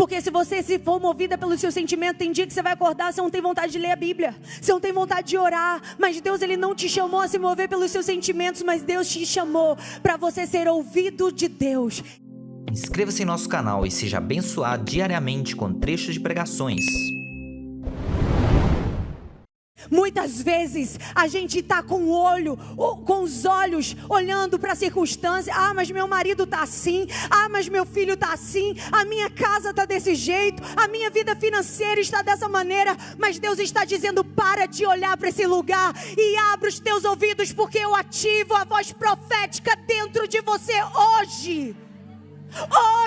Porque se você se for movida pelo seu sentimento, tem dia que você vai acordar, você não tem vontade de ler a Bíblia, você não tem vontade de orar, mas Deus, Ele não te chamou a se mover pelos seus sentimentos, mas Deus te chamou para você ser ouvido de Deus. Inscreva-se em nosso canal e seja abençoado diariamente com trechos de pregações. Muitas vezes a gente está com os olhos olhando para a circunstância. Ah, mas meu marido está assim. Ah, mas meu filho está assim. A minha casa está desse jeito. A minha vida financeira está dessa maneira. Mas Deus está dizendo: para de olhar para esse lugar e abre os teus ouvidos, porque eu ativo a voz profética dentro de você hoje.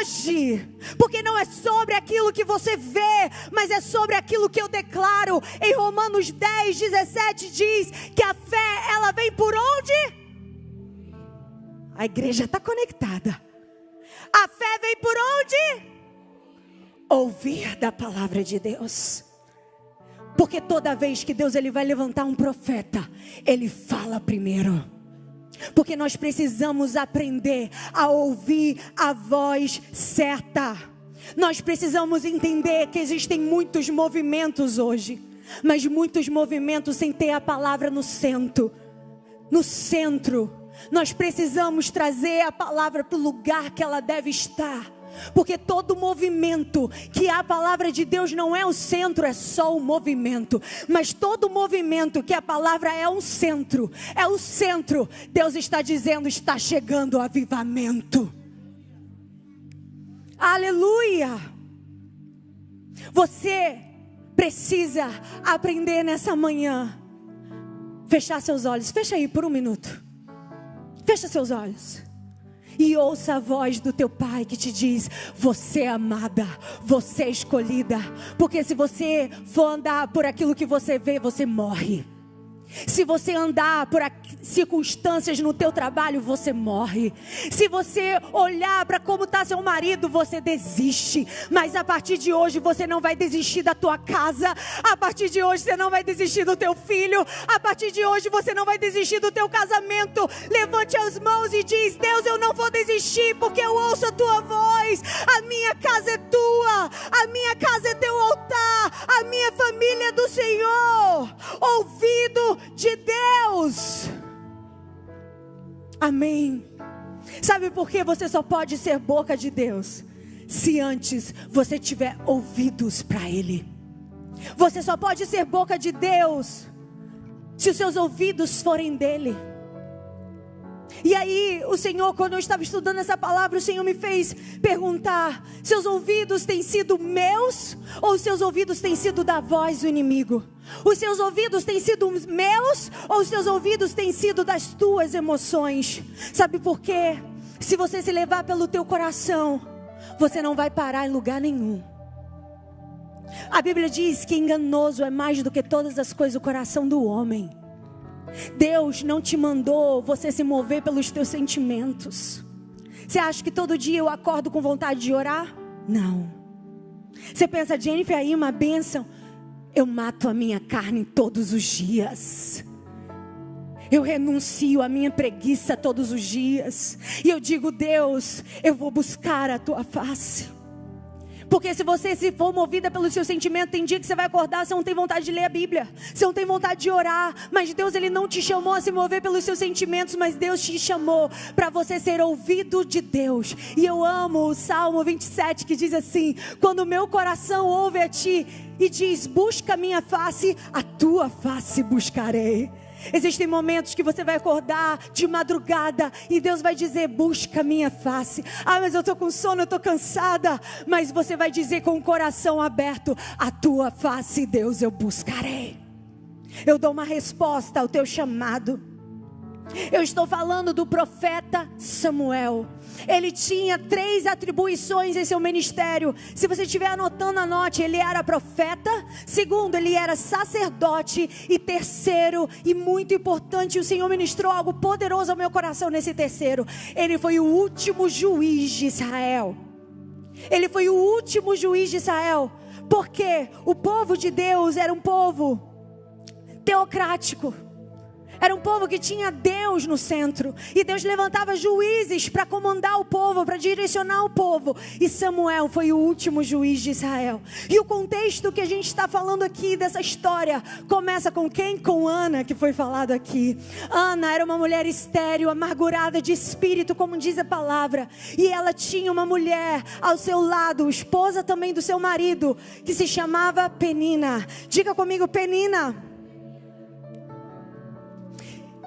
Hoje, porque não é sobre aquilo que você vê, mas é sobre aquilo que eu declaro. Em Romanos 10, 17 diz que a fé, ela vem por onde? A igreja está conectada. A fé vem por onde? Ouvir da palavra de Deus. Porque toda vez que Deus ele vai levantar um profeta, Ele fala primeiro. Porque nós precisamos aprender a ouvir a voz certa. Nós precisamos entender que existem muitos movimentos hoje, mas muitos movimentos sem ter a palavra no centro. No centro, nós precisamos trazer a palavra para o lugar que ela deve estar. Porque todo movimento que a palavra de Deus não é o centro, é só o movimento. Mas todo movimento que a palavra é um centro, é o centro. Deus está dizendo: está chegando o avivamento. Aleluia! Você precisa aprender nessa manhã. Fechar seus olhos. Fecha aí por um minuto. Fecha seus olhos. E ouça a voz do teu pai que te diz: você é amada, você é escolhida. Porque se você for andar por aquilo que você vê, você morre. Se você andar por circunstâncias no teu trabalho, você morre. Se você olhar para como está seu marido, você desiste. Mas a partir de hoje você não vai desistir da tua casa. A partir de hoje você não vai desistir do teu filho. A partir de hoje você não vai desistir do teu casamento. Levante as mãos e diz: Deus, eu não vou desistir, porque eu ouço a tua voz. A minha casa é tua, a minha casa é teu altar, a minha família é do Senhor. Ouvido de Deus. Amém. Sabe por que você só pode ser boca de Deus? Se antes você tiver ouvidos para Ele. Você só pode ser boca de Deus se os seus ouvidos forem dele. E aí o Senhor, quando eu estava estudando essa palavra, o Senhor me fez perguntar: seus ouvidos têm sido meus ou seus ouvidos têm sido da voz do inimigo? Os seus ouvidos têm sido meus ou os seus ouvidos têm sido das tuas emoções? Sabe por quê? Se você se levar pelo teu coração, você não vai parar em lugar nenhum. A Bíblia diz que enganoso é mais do que todas as coisas o coração do homem. Deus não te mandou você se mover pelos teus sentimentos. Você acha que todo dia eu acordo com vontade de orar? Não. Você pensa: Jennifer, aí uma bênção. Eu mato a minha carne todos os dias. Eu renuncio a minha preguiça todos os dias. E eu digo: Deus, eu vou buscar a tua face. Porque se você se for movida pelo seu sentimento, tem dia que você vai acordar, você não tem vontade de ler a Bíblia, você não tem vontade de orar, mas Deus ele não te chamou a se mover pelos seus sentimentos, mas Deus te chamou para você ser ouvido de Deus. E eu amo o Salmo 27 que diz assim: quando o meu coração ouve a ti e diz: busca a minha face, a tua face buscarei. Existem momentos que você vai acordar de madrugada e Deus vai dizer: busca a minha face. Ah, mas eu estou com sono, eu estou cansada. Mas você vai dizer com o coração aberto: a tua face, Deus, eu buscarei. Eu dou uma resposta ao teu chamado. Eu estou falando do profeta Samuel. Ele tinha 3 atribuições em seu ministério. Se você estiver anotando, anote. Ele era profeta. Segundo, ele era sacerdote. E terceiro, e muito importante, o Senhor ministrou algo poderoso ao meu coração nesse terceiro: ele foi o último juiz de Israel. Ele foi o último juiz de Israel. Porque o povo de Deus era um povo teocrático. Era um povo que tinha Deus no centro. E Deus levantava juízes para comandar o povo, para direcionar o povo. E Samuel foi o último juiz de Israel. E o contexto que a gente está falando aqui dessa história começa com quem? Com Ana, que foi falado aqui. Ana era uma mulher estéril, amargurada de espírito, como diz a palavra. E ela tinha uma mulher ao seu lado, esposa também do seu marido, que se chamava Penina. Diga comigo, Penina.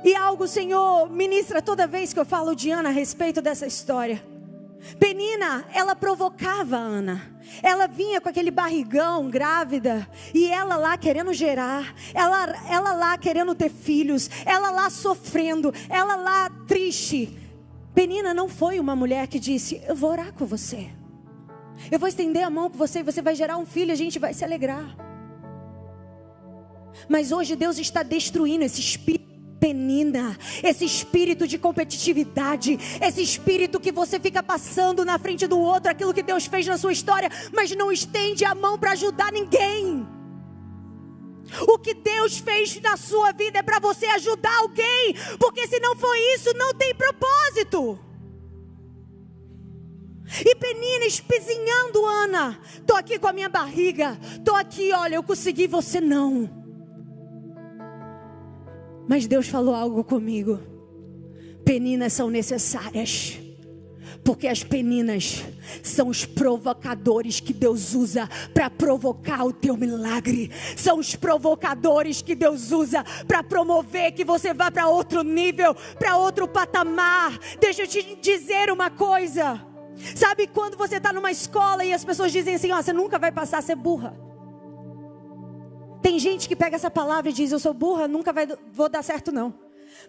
E algo o Senhor ministra toda vez que eu falo de Ana a respeito dessa história. Penina, ela provocava Ana. Ela vinha com aquele barrigão, grávida, e ela lá querendo gerar, ela lá querendo ter filhos, ela lá sofrendo, ela lá triste. Penina não foi uma mulher que disse: eu vou orar com você, eu vou estender a mão com você, você vai gerar um filho, a gente vai se alegrar. Mas hoje Deus está destruindo esse espírito. Penina, esse espírito de competitividade, esse espírito que você fica passando na frente do outro aquilo que Deus fez na sua história, mas não estende a mão para ajudar ninguém. O que Deus fez na sua vida é para você ajudar alguém, porque se não for isso, não tem propósito. E Penina espizinhando Ana: tô aqui com a minha barriga, tô aqui, olha, eu consegui, você não. Mas Deus falou algo comigo: peninas são necessárias, porque as peninas são os provocadores que Deus usa para provocar o teu milagre. São os provocadores que Deus usa para promover que você vá para outro nível, para outro patamar. Deixa eu te dizer uma coisa. Sabe quando você está numa escola e as pessoas dizem assim: ó, você nunca vai passar, você é burra. Tem gente que pega essa palavra e diz: eu sou burra, nunca vou dar certo não.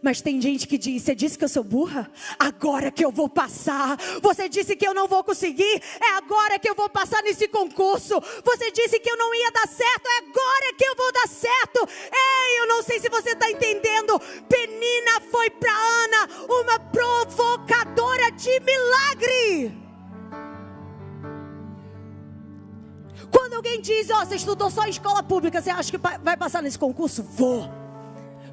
Mas tem gente que diz: você disse que eu sou burra? Agora que eu vou passar. Você disse que eu não vou conseguir? É agora que eu vou passar nesse concurso. Você disse que eu não ia dar certo? É agora que eu vou dar certo. Ei, eu não sei se você está entendendo. Penina foi para Ana uma provocadora de milagre. Quando alguém diz: ó, você estudou só em escola pública, você acha que vai passar nesse concurso? Vou,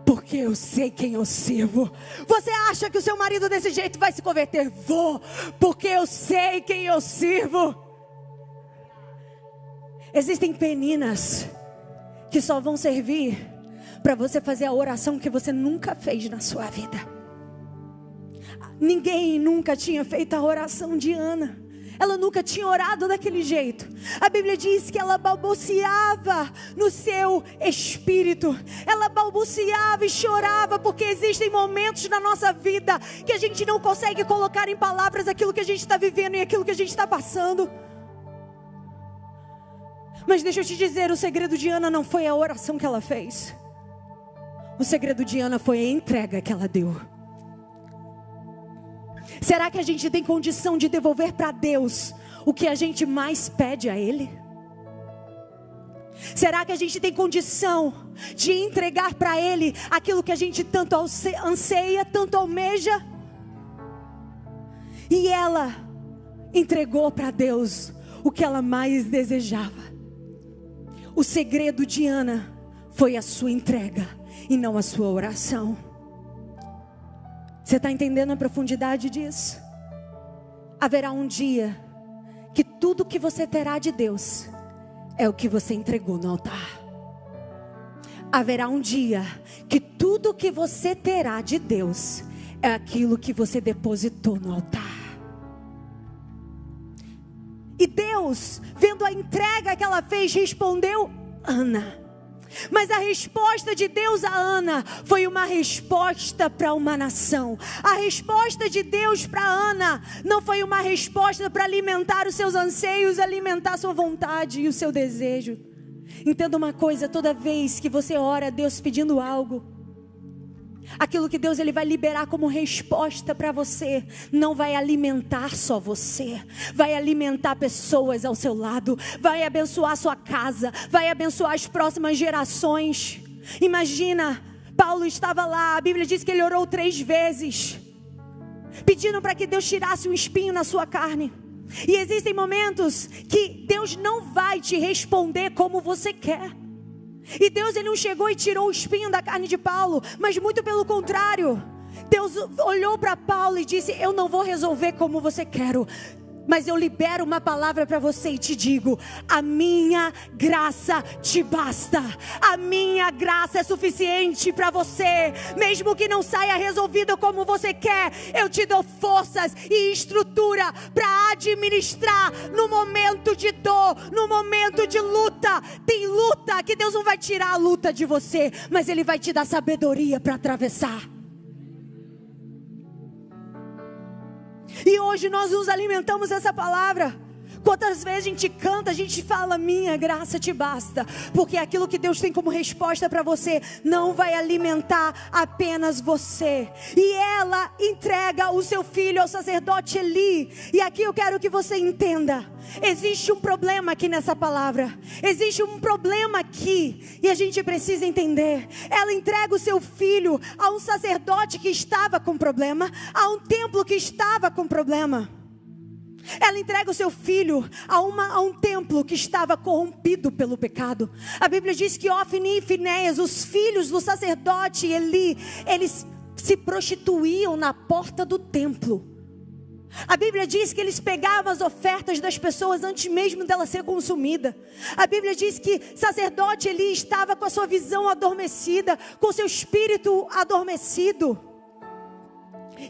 porque eu sei quem eu sirvo. Você acha que o seu marido desse jeito vai se converter? Vou, porque eu sei quem eu sirvo. Existem peninas que só vão servir para você fazer a oração que você nunca fez na sua vida. Ninguém nunca tinha feito a oração de Ana. Ela nunca tinha orado daquele jeito. A Bíblia diz que ela balbuciava no seu espírito. Ela balbuciava e chorava, porque existem momentos na nossa vida que a gente não consegue colocar em palavras aquilo que a gente está vivendo e aquilo que a gente está passando. Mas deixa eu te dizer, o segredo de Ana não foi a oração que ela fez. O segredo de Ana foi a entrega que ela deu. Será que a gente tem condição de devolver para Deus o que a gente mais pede a Ele? Será que a gente tem condição de entregar para Ele aquilo que a gente tanto anseia, tanto almeja? E ela entregou para Deus o que ela mais desejava. O segredo de Ana foi a sua entrega e não a sua oração. Você está entendendo a profundidade disso? Haverá um dia que tudo que você terá de Deus é o que você entregou no altar. Haverá um dia que tudo que você terá de Deus é aquilo que você depositou no altar. E Deus, vendo a entrega que ela fez, respondeu Ana. Mas a resposta de Deus a Ana foi uma resposta para uma nação. A resposta de Deus para Ana não foi uma resposta para alimentar os seus anseios, alimentar a sua vontade e o seu desejo. Entenda uma coisa: toda vez que você ora a Deus pedindo algo, aquilo que Deus ele vai liberar como resposta para você não vai alimentar só você, vai alimentar pessoas ao seu lado, vai abençoar a sua casa, vai abençoar as próximas gerações. Imagina, Paulo estava lá, a Bíblia diz que ele orou 3 vezes, pedindo para que Deus tirasse um espinho na sua carne. E existem momentos que Deus não vai te responder como você quer. E Deus, ele não chegou e tirou o espinho da carne de Paulo, mas muito pelo contrário. Deus olhou para Paulo e disse: eu não vou resolver como você quer, mas eu libero uma palavra para você e te digo: a minha graça te basta. A minha graça é suficiente para você. Mesmo que não saia resolvido como você quer, eu te dou forças e estrutura para administrar no momento de dor, no momento de luta. Tem luta que Deus não vai tirar a luta de você, mas Ele vai te dar sabedoria para atravessar. E hoje nós nos alimentamos dessa palavra. Quantas vezes a gente canta, a gente fala: minha graça te basta. Porque aquilo que Deus tem como resposta para você não vai alimentar apenas você. E ela entrega o seu filho ao sacerdote Eli. E aqui eu quero que você entenda: existe um problema aqui nessa palavra. Existe um problema aqui, e a gente precisa entender. Ela entrega o seu filho a um sacerdote que estava com problema, a um templo que estava com problema. Ela entrega o seu filho a um templo que estava corrompido pelo pecado. A Bíblia diz que Ofni e Finéias, os filhos do sacerdote Eli, eles se prostituíam na porta do templo. A Bíblia diz que eles pegavam as ofertas das pessoas antes mesmo dela ser consumida. A Bíblia diz que sacerdote Eli estava com a sua visão adormecida, com seu espírito adormecido.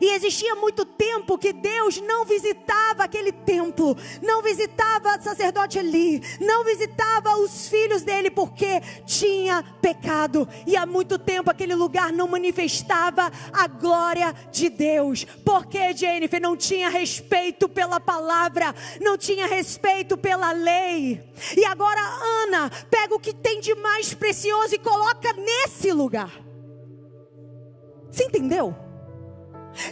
E existia muito tempo que Deus não visitava aquele templo, não visitava o sacerdote Eli, não visitava os filhos dele, porque tinha pecado. E há muito tempo aquele lugar não manifestava a glória de Deus. Porque, Jennifer, não tinha respeito pela palavra, não tinha respeito pela lei. E agora Ana pega o que tem de mais precioso e coloca nesse lugar. Você entendeu?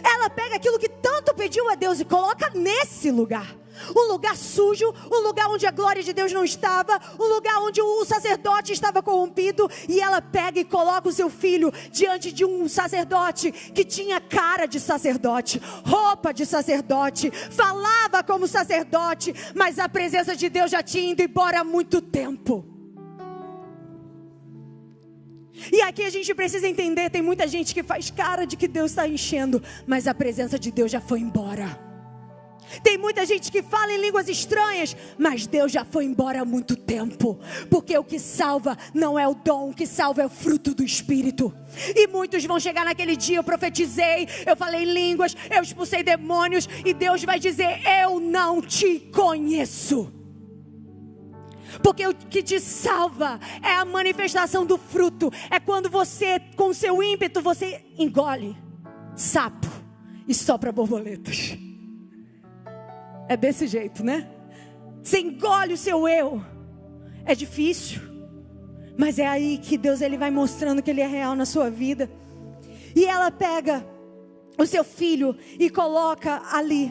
Ela pega aquilo que tanto pediu a Deus e coloca nesse lugar. Um lugar sujo, um lugar onde a glória de Deus não estava, um lugar onde o sacerdote estava corrompido. E ela pega e coloca o seu filho diante de um sacerdote que tinha cara de sacerdote, roupa de sacerdote, falava como sacerdote, mas a presença de Deus já tinha ido embora há muito tempo. E aqui a gente precisa entender: tem muita gente que faz cara de que Deus está enchendo, mas a presença de Deus já foi embora. Tem muita gente que fala em línguas estranhas, mas Deus já foi embora há muito tempo. Porque o que salva não é o dom, o que salva é o fruto do Espírito. E muitos vão chegar naquele dia: eu profetizei, eu falei em línguas, eu expulsei demônios, e Deus vai dizer: eu não te conheço. Porque o que te salva é a manifestação do fruto. É quando você, com o seu ímpeto, você engole sapo e sopra borboletas. É desse jeito, né? Você engole o seu eu. É difícil, mas é aí que Deus, ele vai mostrando que Ele é real na sua vida. E ela pega o seu filho e coloca ali.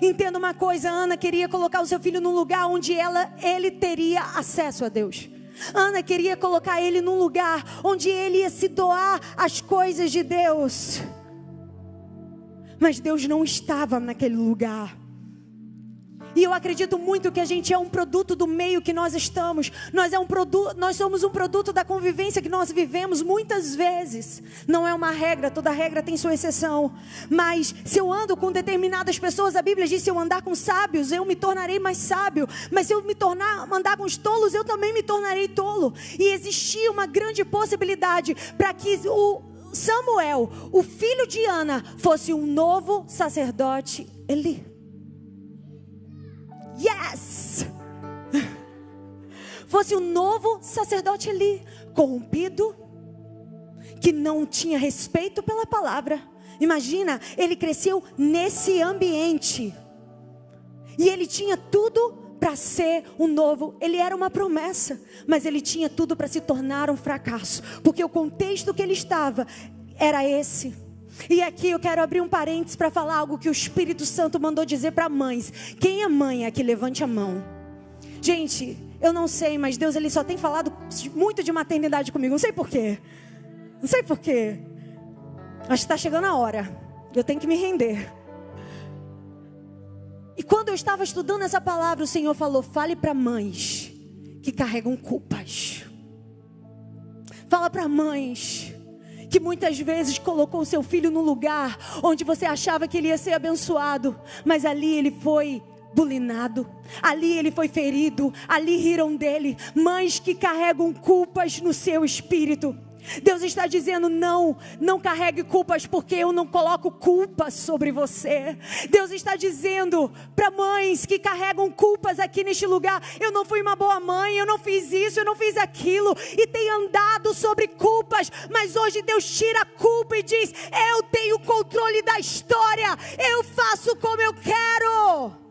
Entenda uma coisa: Ana queria colocar o seu filho num lugar onde ele teria acesso a Deus. Ana queria colocar ele num lugar onde ele ia se doar às coisas de Deus. Mas Deus não estava naquele lugar. E eu acredito muito que a gente é um produto do meio que nós estamos. Nós somos um produto da convivência que nós vivemos muitas vezes. Não é uma regra, toda regra tem sua exceção. Mas se eu ando com determinadas pessoas, a Bíblia diz: se eu andar com sábios, eu me tornarei mais sábio. Mas se eu andar com os tolos, eu também me tornarei tolo. E existia uma grande possibilidade para que o Samuel, o filho de Ana, fosse um novo sacerdote Eli. Yes! Fosse um novo sacerdote Eli, corrompido, que não tinha respeito pela palavra. Imagina, ele cresceu nesse ambiente, e ele tinha tudo para ser um novo. Ele era uma promessa, mas ele tinha tudo para se tornar um fracasso, porque o contexto que ele estava era esse. E aqui eu quero abrir um parênteses para falar algo que o Espírito Santo mandou dizer para mães. Quem é mãe aqui? Levante a mão. Gente, eu não sei, mas Deus, ele só tem falado muito de maternidade comigo. Não sei porquê. Não sei porquê. Acho que está chegando a hora. Eu tenho que me render. E quando eu estava estudando essa palavra, o Senhor falou: fale para mães que carregam culpas. Fala para mães que muitas vezes colocou o seu filho no lugar onde você achava que ele ia ser abençoado, mas ali ele foi bulinado, ali ele foi ferido, ali riram dele. Mães que carregam culpas no seu espírito. Deus está dizendo: não carregue culpas, porque eu não coloco culpa sobre você. Deus está dizendo para mães que carregam culpas aqui neste lugar: eu não fui uma boa mãe, eu não fiz isso, eu não fiz aquilo, e tem andado sobre culpas, mas hoje Deus tira a culpa e diz: eu tenho controle da história, eu faço como eu quero.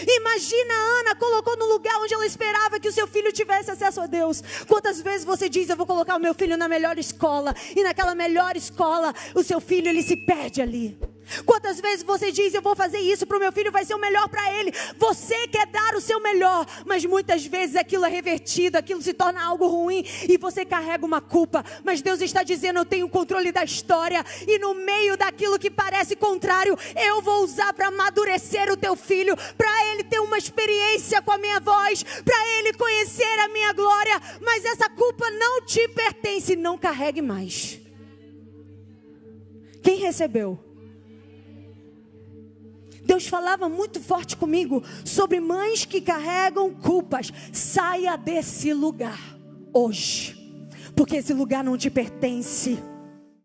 Imagina, a Ana colocou no lugar onde ela esperava que o seu filho tivesse acesso a Deus. Quantas vezes você diz: eu vou colocar o meu filho na melhor escola, e naquela melhor escola o seu filho, ele se perde ali. Quantas vezes você diz: eu vou fazer isso para o meu filho, vai ser o melhor para ele. Você quer dar o seu melhor, mas muitas vezes aquilo é revertido, aquilo se torna algo ruim, e você carrega uma culpa. Mas Deus está dizendo: eu tenho o controle da história, e no meio daquilo que parece contrário, eu vou usar para amadurecer o teu filho, para ele ter uma experiência com a minha voz, para ele conhecer a minha glória. Mas essa culpa não te pertence, não carregue mais. Quem recebeu? Deus falava muito forte comigo sobre mães que carregam culpas. Saia desse lugar hoje, porque esse lugar não te pertence.